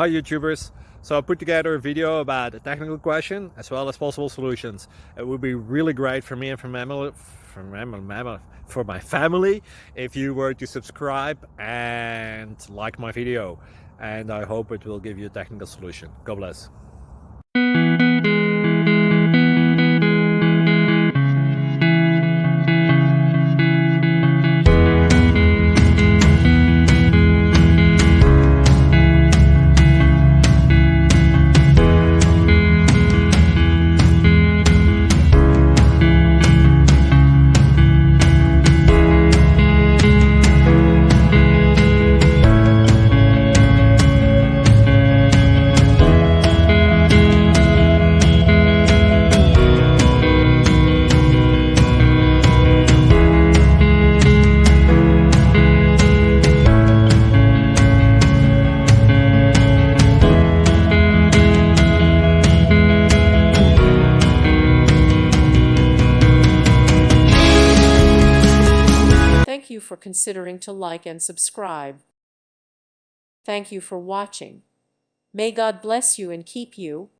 Hi YouTubers. So I put together a video about a technical question as well as possible solutions. It would be really great for me and for my family if you were to subscribe and like my video, and I hope it will give you a technical solution. God bless. Thank you for considering to like and subscribe. Thank you for watching. May God bless you and keep you.